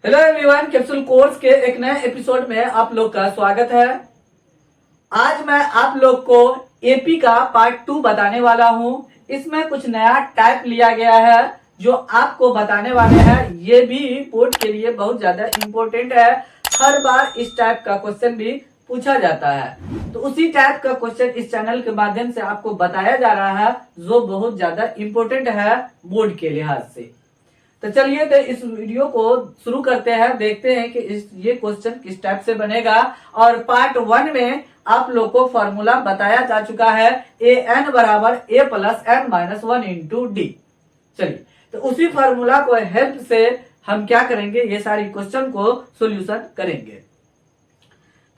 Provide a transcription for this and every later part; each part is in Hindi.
हेलो एवरीवन, कैप्सूल कोर्स के एक नए एपिसोड में आप लोग का स्वागत है। आज मैं आप लोग को एपी का पार्ट 2 बताने वाला हूं। इसमें कुछ नया टाइप लिया गया है जो आपको बताने वाले हैं। ये भी बोर्ड के लिए बहुत ज्यादा इम्पोर्टेंट है। हर बार इस टाइप का क्वेश्चन भी पूछा जाता है, तो उसी टाइप का क्वेश्चन इस चैनल के माध्यम से आपको बताया जा रहा है जो बहुत ज्यादा इम्पोर्टेंट है बोर्ड के लिहाज से। तो चलिए तो इस वीडियो को शुरू करते हैं, देखते हैं कि ये क्वेश्चन किस टाइप से बनेगा। और पार्ट 1 में आप लोग को फॉर्मूला बताया जा चुका है ए एन बराबर A plus N minus 1 into D. चलिए तो उसी फॉर्मूला को हेल्प से हम क्या करेंगे, ये सारी क्वेश्चन को सोल्यूशन करेंगे।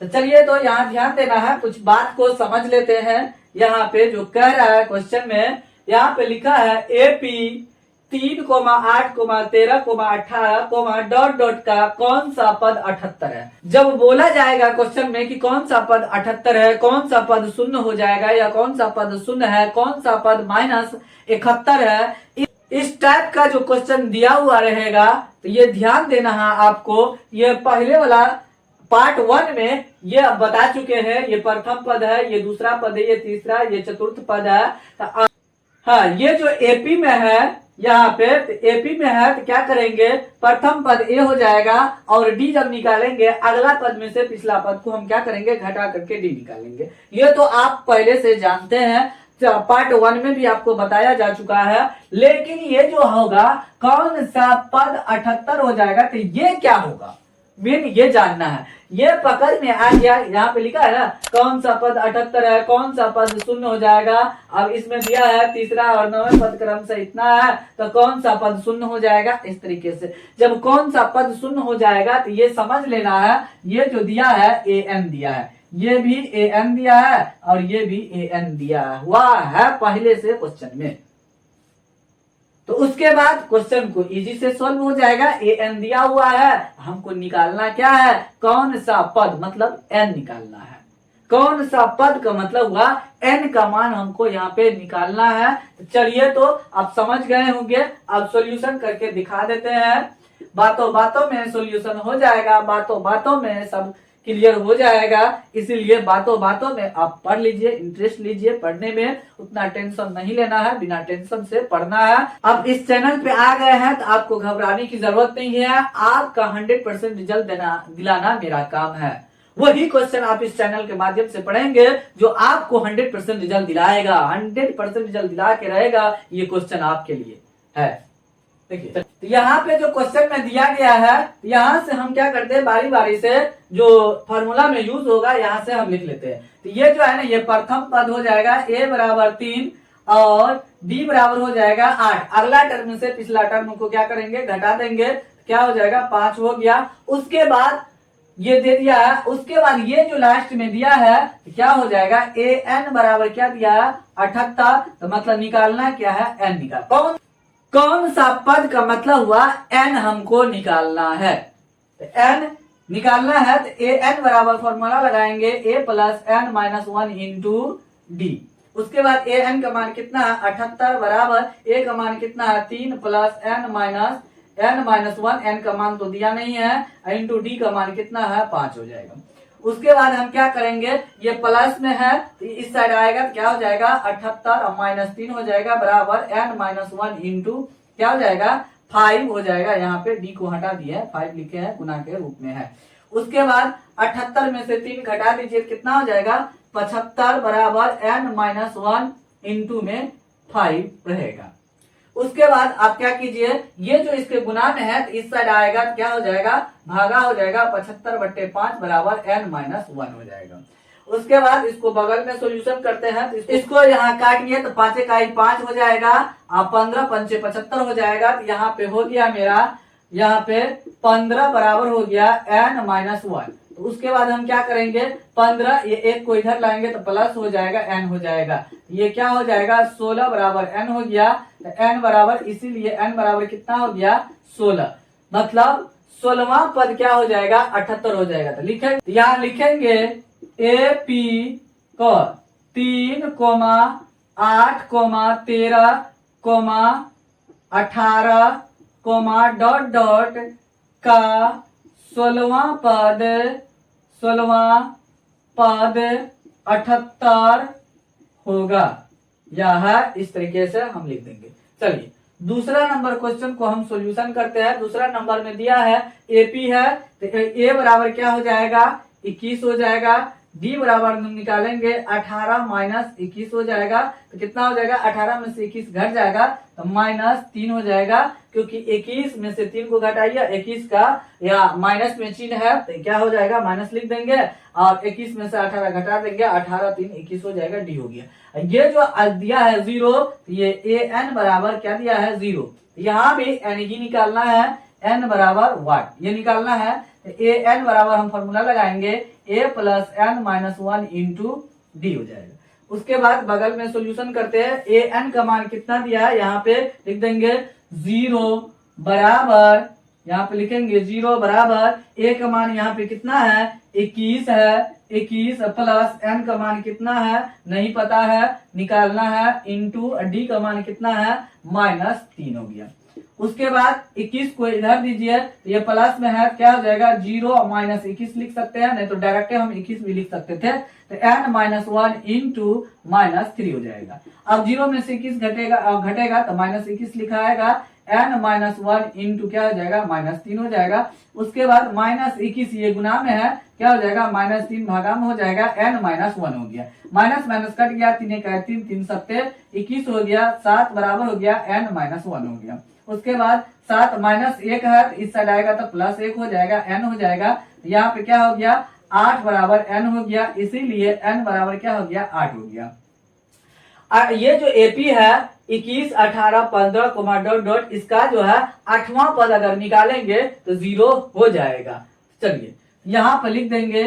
तो चलिए तो यहाँ ध्यान देना है, कुछ बात को समझ लेते हैं। यहाँ पे जो कह रहा है क्वेश्चन में, यहाँ पे लिखा है एपी 3,8,13,18, डॉट डॉट का कौन सा पद 78 है। जब बोला जाएगा क्वेश्चन में कि कौन सा पद 78 है, कौन सा पद शून्य हो जाएगा या कौन सा पद शून्य है, कौन सा पद -71 है, इस टाइप का जो क्वेश्चन दिया हुआ रहेगा तो ये ध्यान देना है आपको। ये पहले वाला पार्ट 1 में ये बता चुके हैं। ये प्रथम पद है, ये दूसरा पद है, ये तीसरा, ये चतुर्थ पद है। तो हाँ, ये जो एपी में है, यहाँ पे एपी में है तो क्या करेंगे, प्रथम पद ए हो जाएगा और डी जब निकालेंगे अगला पद में से पिछला पद को हम क्या करेंगे, घटा करके डी निकालेंगे। ये तो आप पहले से जानते हैं, पार्ट 1 में भी आपको बताया जा चुका है। लेकिन ये जो होगा कौन सा पद 78 हो जाएगा, तो ये क्या होगा मेन ये जानना है। ये पकड़ में आ गया, यहाँ पे लिखा है ना कौन सा पद 78 है, कौन सा पद शून्य हो जाएगा। अब इसमें दिया है तीसरा और नौवें पद क्रम से इतना है, तो कौन सा पद शून्य हो जाएगा। इस तरीके से जब कौन सा पद शून्य हो जाएगा तो ये समझ लेना है, ये जो दिया है ए एन दिया है, ये भी ए एन दिया है और ये भी ए एन दिया हुआ है पहले से क्वेश्चन में। तो उसके बाद क्वेश्चन को इजी से सॉल्व हो जाएगा। ए एन दिया हुआ है, हमको निकालना क्या है, कौन सा पद, मतलब एन निकालना है। कौन सा पद का मतलब हुआ एन का मान हमको यहाँ पे निकालना है। तो चलिए तो आप समझ गए होंगे, अब सॉल्यूशन करके दिखा देते हैं। बातों बातों में सॉल्यूशन हो जाएगा, बातों बातों में सब क्लियर हो जाएगा। इसीलिए बातों बातों में आप पढ़ लीजिए, इंटरेस्ट लीजिए पढ़ने में, उतना टेंशन नहीं लेना है, बिना टेंशन से पढ़ना है। अब इस चैनल पे आ गए हैं तो आपको घबराने की जरूरत नहीं है। आपका 100% रिजल्ट दिलाना मेरा काम है। वही क्वेश्चन आप इस चैनल के माध्यम से पढ़ेंगे जो आपको 100% रिजल्ट दिलाएगा, 100% रिजल्ट दिला के रहेगा। ये क्वेश्चन आपके लिए है। देखिए तो यहाँ पे जो क्वेश्चन में दिया गया है, यहाँ से हम क्या करते हैं, बारी बारी से जो फॉर्मूला में यूज होगा यहाँ से हम लिख लेते हैं। तो ये जो है ना, ये प्रथम पद हो जाएगा ए बराबर 3 और डी बराबर हो जाएगा 8। अगला टर्म से पिछला टर्म को क्या करेंगे, घटा देंगे, क्या हो जाएगा 5 हो गया। उसके बाद ये दे दिया है, उसके बाद ये जो लास्ट में दिया है तो क्या हो जाएगा, ए एन बराबर क्या दिया है 78। तो मतलब निकालना क्या है, एन निकाल, कौन सा पद का मतलब हुआ एन हमको निकालना है। तो एन निकालना है तो ए एन बराबर फॉर्मूला लगाएंगे A plus N minus 1 into D. उसके बाद ए एन का मान कितना है 78 बराबर ए का मान कितना है 3 प्लस एन माइनस 1, एन का मान तो दिया नहीं है, इंटू डी का मान कितना है 5 हो जाएगा। उसके बाद हम क्या करेंगे, ये प्लस में है तो इस साइड आएगा तो क्या हो जाएगा 78 और -3 हो जाएगा बराबर n माइनस 1 इंटू क्या हो जाएगा 5 हो जाएगा। यहाँ पे d को हटा दिया है, 5 लिखे हैं, गुना के रूप में है। उसके बाद 78 में से 3 घटा दीजिए, कितना हो जाएगा 75 बराबर n माइनस 1 इंटू में 5 रहेगा। उसके बाद आप क्या कीजिए, ये जो इसके गुना में है तो इस साइड आएगा तो क्या हो जाएगा, भागा हो जाएगा 75/5 बराबर n माइनस 1 हो जाएगा। उसके बाद इसको बगल में सॉल्यूशन करते हैं तो इसको यहाँ काटिए तो 5 इकाई 5 हो जाएगा और 15 पंचे 75 हो जाएगा। तो यहाँ पे हो गया मेरा, यहाँ पे 15 बराबर हो गया n माइनस 1। तो उसके बाद हम क्या करेंगे, 15, ये एक को इधर लाएंगे तो प्लस हो जाएगा n हो जाएगा। ये क्या हो जाएगा 16 बराबर n हो गया। तो n बराबर, इसीलिए n बराबर कितना हो गया 16, मतलब 16वां पद क्या हो जाएगा 78 हो जाएगा। तो लिखेंगे, यहाँ लिखेंगे ए पी को 3, 8, 13, 18, डॉट डॉट का 16वां पद 78 होगा। यह इस तरीके से हम लिख देंगे। चलिए दूसरा नंबर क्वेश्चन को हम सॉल्यूशन करते हैं। दूसरा नंबर में दिया है एपी है, तो ए बराबर क्या हो जाएगा 21 हो जाएगा। डी बराबर हम निकालेंगे 18 माइनस 21 हो जाएगा, तो कितना हो जाएगा 18 में से 21 घट जाएगा तो -3 हो जाएगा, क्योंकि 21 में से 3 को घटाइए 21 का या माइनस में चिन्ह है तो क्या हो जाएगा माइनस लिख देंगे, और 21 में से 18 घटा देंगे, 18 3 21 हो जाएगा, डी हो गया। ये जो दिया है 0, ये ए एन बराबर क्या दिया है 0, यहाँ भी एन ही निकालना है, एन बराबर वाट ये निकालना है। ए एन बराबर हम फॉर्मूला लगाएंगे A plus N minus 1 into D हो जाएगा। उसके बाद बगल में सॉल्यूशन करते हैं। ए एन का मान कितना दिया है यहाँ पे लिख देंगे 0 बराबर, यहाँ पे लिखेंगे 0 बराबर ए का मान यहाँ पे कितना है 21 है, 21 प्लस एन का मान कितना है नहीं पता है निकालना है, इंटू डी का मान कितना है -3 हो गया। उसके बाद 21 को इधर दीजिए, ये प्लस में है क्या हो जाएगा 0 माइनस 21 लिख सकते हैं, नहीं तो डायरेक्ट हम 21 भी लिख सकते थे, तो n माइनस 1 इंटू -3 हो जाएगा। अब 0 में से 21 घटेगा तो -21 लिखा आएगा, n माइनस 1 इंटू क्या हो जाएगा -3 हो जाएगा। उसके बाद -21 ये गुना में है क्या हो जाएगा -3 भागा में हो जाएगा, n माइनस 1 हो गया, माइनस माइनस कट गया, 3 1 3 3 7 21 हो गया, 7 बराबर हो गया n माइनस 1 हो गया। उसके बाद 7 माइनस 1 है तो इस साइड आएगा तो +1 हो जाएगा, n हो जाएगा, यहाँ पे क्या हो गया 8 बराबर n हो गया, इसीलिए n बराबर क्या हो गया 8 हो गया। ये जो एपी है 21 18 15 डॉट डॉट इसका जो है 8वां पद अगर निकालेंगे तो 0 हो जाएगा। चलिए यहाँ पर लिख देंगे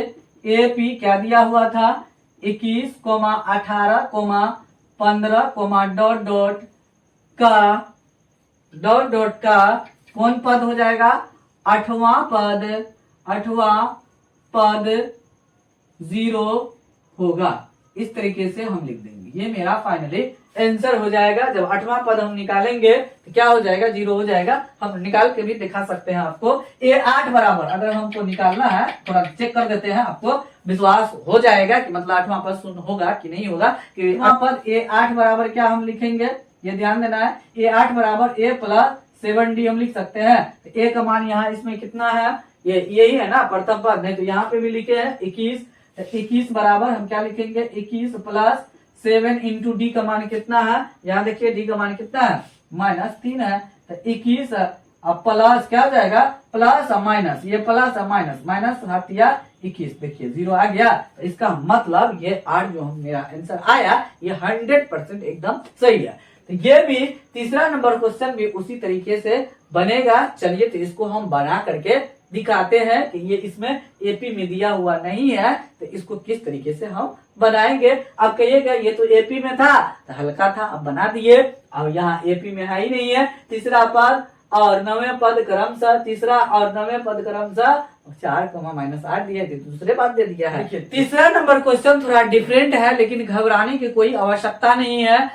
एपी क्या दिया हुआ था 21 18 15 डॉट डॉट का कौन पद हो जाएगा 8वां पद 0 होगा। इस तरीके से हम लिख देंगे, ये मेरा फाइनली आंसर हो जाएगा। जब 8वां पद हम निकालेंगे तो क्या हो जाएगा 0 हो जाएगा। हम निकाल के भी दिखा सकते हैं आपको। ए 8 बराबर अगर हमको निकालना है, थोड़ा चेक कर देते हैं, आपको विश्वास हो जाएगा कि मतलब 8वां पद शून्य होगा कि नहीं होगा। कि पद ए 8 बराबर क्या हम लिखेंगे, ये ध्यान देना है। ए 8 बराबर ए प्लस 7d हम लिख सकते हैं। तो ए का मान यहाँ इसमें कितना है, ये यही है ना प्रथम पद, नहीं तो यहाँ पे भी लिखे हैं 21। 21 बराबर हम क्या लिखेंगे 21 प्लस 7 इंटू डी का मान कितना है, यहाँ देखिए डी का मान कितना है -3 है। तो 21 अब प्लस क्या हो जाएगा प्लस माइनस, ये प्लस माइनस माइनस हटिया 21, देखिए 0 आ गया। तो इसका मतलब ये 8 जो मेरा आंसर आया ये 100% एकदम सही है। तो ये भी तीसरा नंबर क्वेश्चन भी उसी तरीके से बनेगा। चलिए तो इसको हम बना करके दिखाते हैं कि ये इसमें एपी में दिया हुआ नहीं है तो इसको किस तरीके से हम बनाएंगे। अब कहिएगा ये तो एपी में था तो हल्का था, अब बना दिए। अब यहाँ एपी में है ही नहीं है, तीसरा पद और 9वें पद क्रमशः, तीसरा और 9वें पद क्रमशः 4 -8 दिया, दूसरे बात दे दिया है। तीसरा नंबर क्वेश्चन थोड़ा डिफरेंट है, लेकिन घबराने की कोई आवश्यकता नहीं है।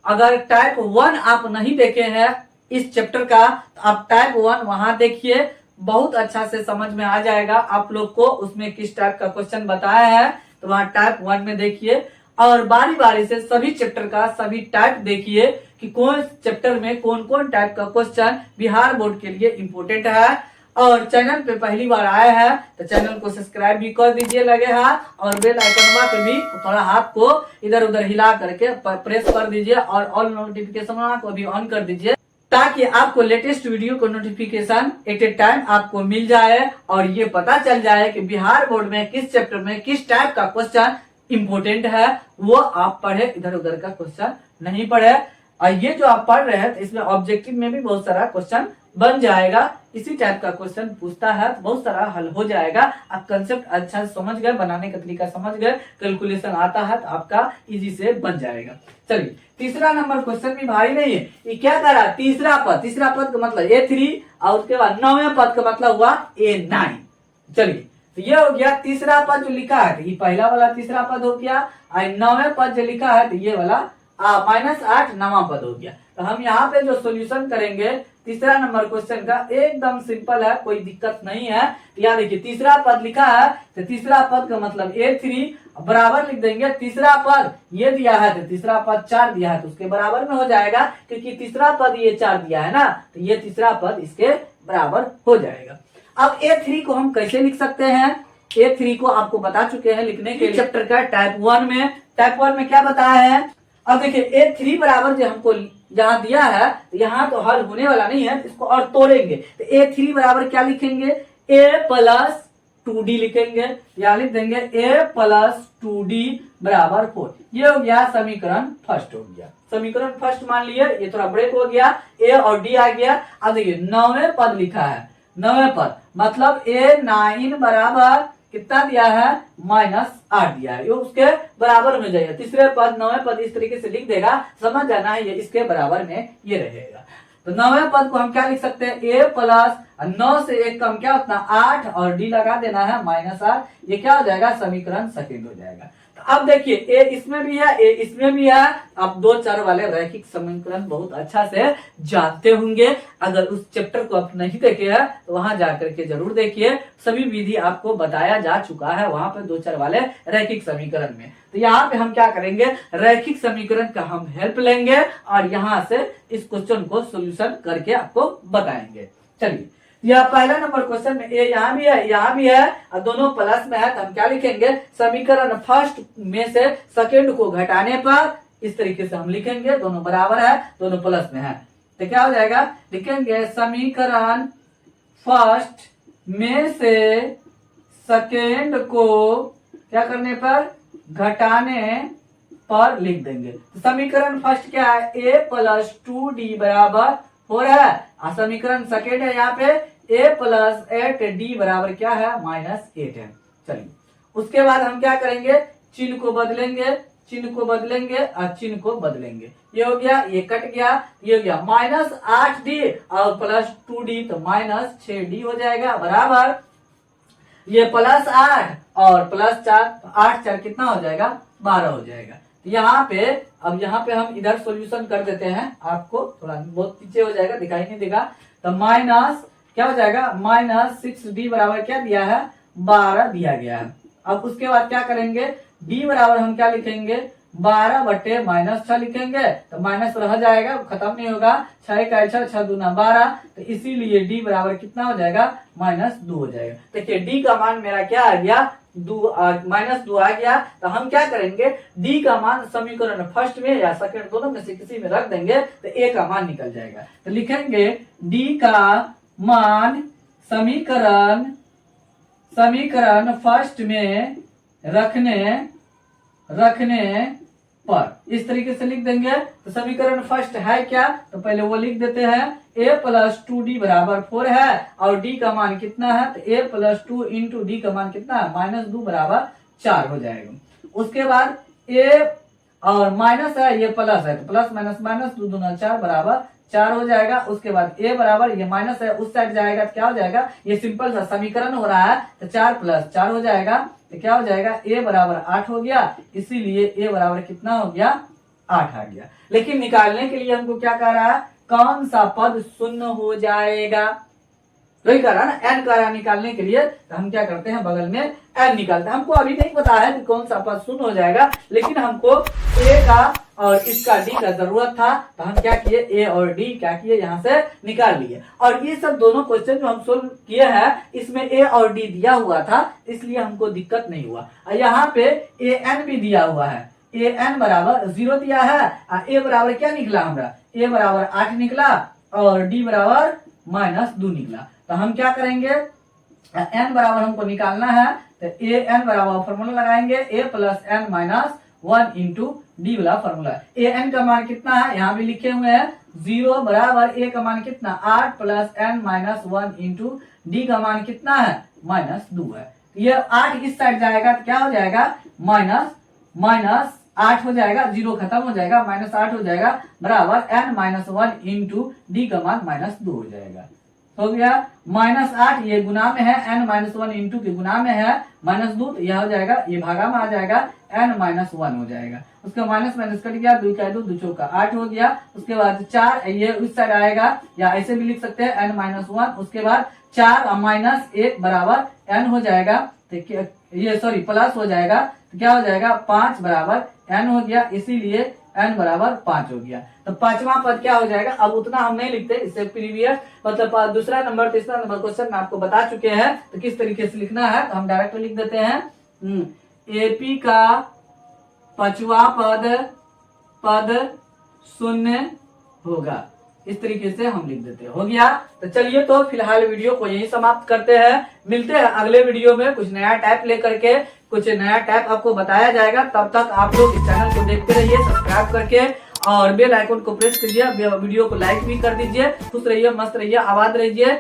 अगर टाइप 1 आप नहीं देखे हैं इस चैप्टर का तो आप टाइप 1 वहां देखिए, बहुत अच्छा से समझ में आ जाएगा आप लोग को। उसमें किस टाइप का क्वेश्चन बताया है तो वहां टाइप 1 में देखिए, और बारी बारी से सभी चैप्टर का सभी टाइप देखिए कि कौन चैप्टर में कौन कौन टाइप का क्वेश्चन बिहार बोर्ड के लिए इम्पोर्टेंट है। और चैनल पे पहली बार आए हैं तो चैनल को सब्सक्राइब भी कर दीजिए लगे हाथ, और बेल आइकन पे भी थोड़ा हाथ को इधर उधर हिला करके प्रेस कर दीजिए, और ऑल नोटिफिकेशन को भी ऑन कर दीजिए ताकि आपको लेटेस्ट वीडियो को नोटिफिकेशन एट ए टाइम आपको मिल जाए, और ये पता चल जाए कि बिहार बोर्ड में किस चैप्टर में किस टाइप का क्वेश्चन इम्पोर्टेंट है, वो आप पढ़े, इधर उधर का क्वेश्चन नहीं पढ़े। और ये जो आप पढ़ रहे हैं तो इसमें ऑब्जेक्टिव में भी बहुत सारा क्वेश्चन बन जाएगा, इसी टाइप का क्वेश्चन पूछता है तो बहुत सारा हल हो जाएगा। आप कंसेप्ट अच्छा समझ गए, बनाने का तरीका समझ गए, कैलकुलेशन आता है तो आपका इजी से बन जाएगा। चलिए तीसरा नंबर क्वेश्चन भी भारी नहीं है। ये क्या करा तीसरा पद का मतलब A3 और उसके बाद 9वें पद का मतलब हुआ A9। चलिए तो ये हो गया तीसरा पद जो लिखा है, तो ये पहला वाला तीसरा पद हो गया, और 9वें पद जो लिखा है तो ये वाला -8 9वां पद हो गया। तो हम यहाँ पे जो सॉल्यूशन करेंगे तीसरा नंबर क्वेश्चन का एकदम सिंपल है, कोई दिक्कत नहीं है। यहाँ देखिए तीसरा पद लिखा है, तो तीसरा पद का मतलब A3 बराबर लिख देंगे तीसरा पद ये दिया है, तो तीसरा पद 4 दिया है तो उसके बराबर में हो जाएगा, क्योंकि तीसरा पद ये 4 दिया है ना, तो ये तीसरा पद इसके बराबर हो जाएगा। अब A3 को हम कैसे लिख सकते हैं? A3 को आपको बता चुके हैं लिखने के लिए चैप्टर का टाइप 1 में क्या बताया है। अब देखिए A3 बराबर जो हमको यहाँ दिया है, यहाँ तो हल होने वाला नहीं है, इसको और तोड़ेंगे तो A3 बराबर क्या लिखेंगे? A प्लस 2D लिखेंगे, यहाँ लिख देंगे A प्लस 2D बराबर 4। ये हो गया समीकरण फर्स्ट हो गया, समीकरण फर्स्ट मान लिए, ये थोड़ा ब्रेक हो गया, A और D आ गया। अब देखिए 9वें पद लिखा है, 9वें पद मतलब A9 बराबर कितना दिया है? -8 दिया है, ये उसके बराबर में जाएगा। तीसरे पद 9वें पद इस तरीके से लिख देगा, समझ जाना है ये इसके बराबर में ये रहेगा। तो 9वें पद को हम क्या लिख सकते हैं? A प्लस 9 से 1 कम क्या होता है? 8 और D लगा देना है -8, ये क्या हो जाएगा? समीकरण सेकंड हो जाएगा। तो अब देखिए A इसमें भी है, A इसमें भी है, आप 2 चर वाले रैखिक समीकरण बहुत अच्छा से जानते होंगे। अगर उस चैप्टर को आप नहीं देखे हैं तो वहां जाकर के जरूर देखिए, सभी विधि आपको बताया जा चुका है वहां पे 2 चर वाले रैखिक समीकरण में। तो यहाँ पे हम क्या करेंगे? रैखिक समीकरण का हम हेल्प लेंगे और यहाँ से इस क्वेश्चन को सोल्यूशन करके आपको बताएंगे। चलिए, यह पहला नंबर क्वेश्चन में ए यहाँ भी है, यहाँ भी है और दोनों प्लस में है, तो हम क्या लिखेंगे? समीकरण फर्स्ट में से सेकंड को घटाने पर इस तरीके से हम लिखेंगे, दोनों बराबर है, दोनों प्लस में है, तो क्या हो जाएगा? लिखेंगे समीकरण फर्स्ट में से सेकंड को क्या करने पर? घटाने पर लिख देंगे। तो समीकरण फर्स्ट क्या है? A प्लस 2D बराबर 4 है, समीकरण सेकेंड है यहाँ पे A प्लस 8D बराबर क्या है? -8 है। चलिए, उसके बाद हम क्या करेंगे? चिन्ह को बदलेंगे, चिन्ह को बदलेंगे और चिन्ह को बदलेंगे, ये हो गया, ये कट गया, ये हो गया -8D और प्लस 2D तो -6D हो जाएगा बराबर, ये +8 और +4, 8 4 कितना हो जाएगा? 12 हो जाएगा। यहाँ पे अब यहाँ पे हम इधर सॉल्यूशन कर देते हैं, आपको थोड़ा बहुत पीछे हो जाएगा, दिखाई नहीं देगा, तो माइनस क्या हो जाएगा? -6D बराबर क्या दिया है? 12 दिया गया है। अब उसके बाद क्या करेंगे? D बराबर हम क्या लिखेंगे? 12 बटे -6 लिखेंगे, तो माइनस रह जाएगा, खत्म नहीं होगा, 6 का 6 6 दूना 12, तो इसीलिए D बराबर कितना हो जाएगा? -2 हो जाएगा। देखिए D का मान मेरा क्या आ गया? -2 आ गया। तो हम क्या करेंगे? D का मान समीकरण फर्स्ट में या सेकंड दोनों में से किसी में रख देंगे तो A का मान निकल जाएगा। तो लिखेंगे D का मान समीकरण फर्स्ट में रखने पर इस तरीके से लिख देंगे। तो समीकरण फर्स्ट है क्या? तो पहले वो लिख देते हैं, A प्लस 2D बराबर 4 है और D का मान कितना है? तो A प्लस 2 इंटू D का मान कितना है? -2 बराबर 4 हो जाएगा। उसके बाद A और माइनस है, ये प्लस है, तो प्लस माइनस माइनस 2 दूना 4 बराबर 4 हो जाएगा। उसके बाद A बराबर, ये माइनस है उस साइड जाएगा तो क्या हो जाएगा? ये सिंपल सा समीकरण हो रहा है, तो 4 + 4 हो जाएगा, तो क्या हो जाएगा? A बराबर 8 हो गया, इसीलिए A बराबर कितना हो गया? 8 आ गया। लेकिन निकालने के लिए हमको क्या कह रहा है? कौन सा पद शून्य हो जाएगा? वही कह रहा है ना, n कह रहा है निकालने के लिए, तो हम क्या करते हैं? बगल में n निकालते हैं। हमको अभी नहीं पता है कि कौन सा पद शून्य हो जाएगा, लेकिन हमको A का और इसका D का जरूरत था, तो हम क्या किए? A और D क्या किए? यहाँ से निकाल लिए। और ये सब दोनों क्वेश्चन जो हम सोल्व किए हैं, इसमें A और D दिया हुआ था, इसलिए हमको दिक्कत नहीं हुआ। और यहाँ पे AN भी दिया हुआ है, AN बराबर 0 दिया है, और A बराबर क्या निकला हमारा? A बराबर 8 निकला और D बराबर -2 निकला। तो हम क्या करेंगे? n बराबर हमको निकालना है, तो an बराबर फॉर्मूला लगाएंगे, a plus n minus 1 into D वाला फॉर्मूला। an का मान कितना है? यहाँ भी लिखे हुए हैं 0 बराबर a का मान कितना? 8 plus n minus 1 into D का मान कितना है? -2 है। ये 8 इस साइड जाएगा तो क्या हो जाएगा? माइनस 8 हो जाएगा, 0 खत्म हो जाएगा, -8 हो जाएगा बराबर n माइनस 1 इंटू डी का मान -2 हो जाएगा। हो गया। -8 ये गुना में है, n-1 इंटू के गुना में है, -2 तो यह हो जाएगा, ये भागा में आ जाएगा, n-1 हो जाएगा। उसका माइनस माइनस कट गया, 2 का 2, 2 चौका 8 हो गया। उसके बाद 4 ये उस साइड आएगा, या ऐसे भी लिख सकते हैं n-1। उसके बाद 4 -1 बराबर n हो जाएगा, तो ये सॉरी प्लस हो जाएगा, तो क्या हो जाएगा 5 बराबर n हो गया, इसीलिए n बराबर 5 हो गया। तो पांचवा पद क्या हो जाएगा, अब उतना हम नहीं लिखते, इससे प्रीवियस मतलब दूसरा नंबर तीसरा नंबर क्वेश्चन में आपको बता चुके हैं, तो किस तरीके से लिखना है, तो हम डायरेक्ट लिख देते हैं एपी का पांचवा पद शून्य होगा, इस तरीके से हम लिख देते हैं। हो गया। तो चलिए, तो फिलहाल वीडियो को यही समाप्त करते हैं, मिलते हैं अगले वीडियो में कुछ नया टाइप लेकर के, कुछ नया टाइप आपको बताया जाएगा। तब तक आप लोग इस चैनल को देखते रहिए सब्सक्राइब करके, और बेल आइकन को प्रेस कीजिए, वीडियो को लाइक भी कर दीजिए। खुश रहिए, मस्त रहिए, आबाद रहिए।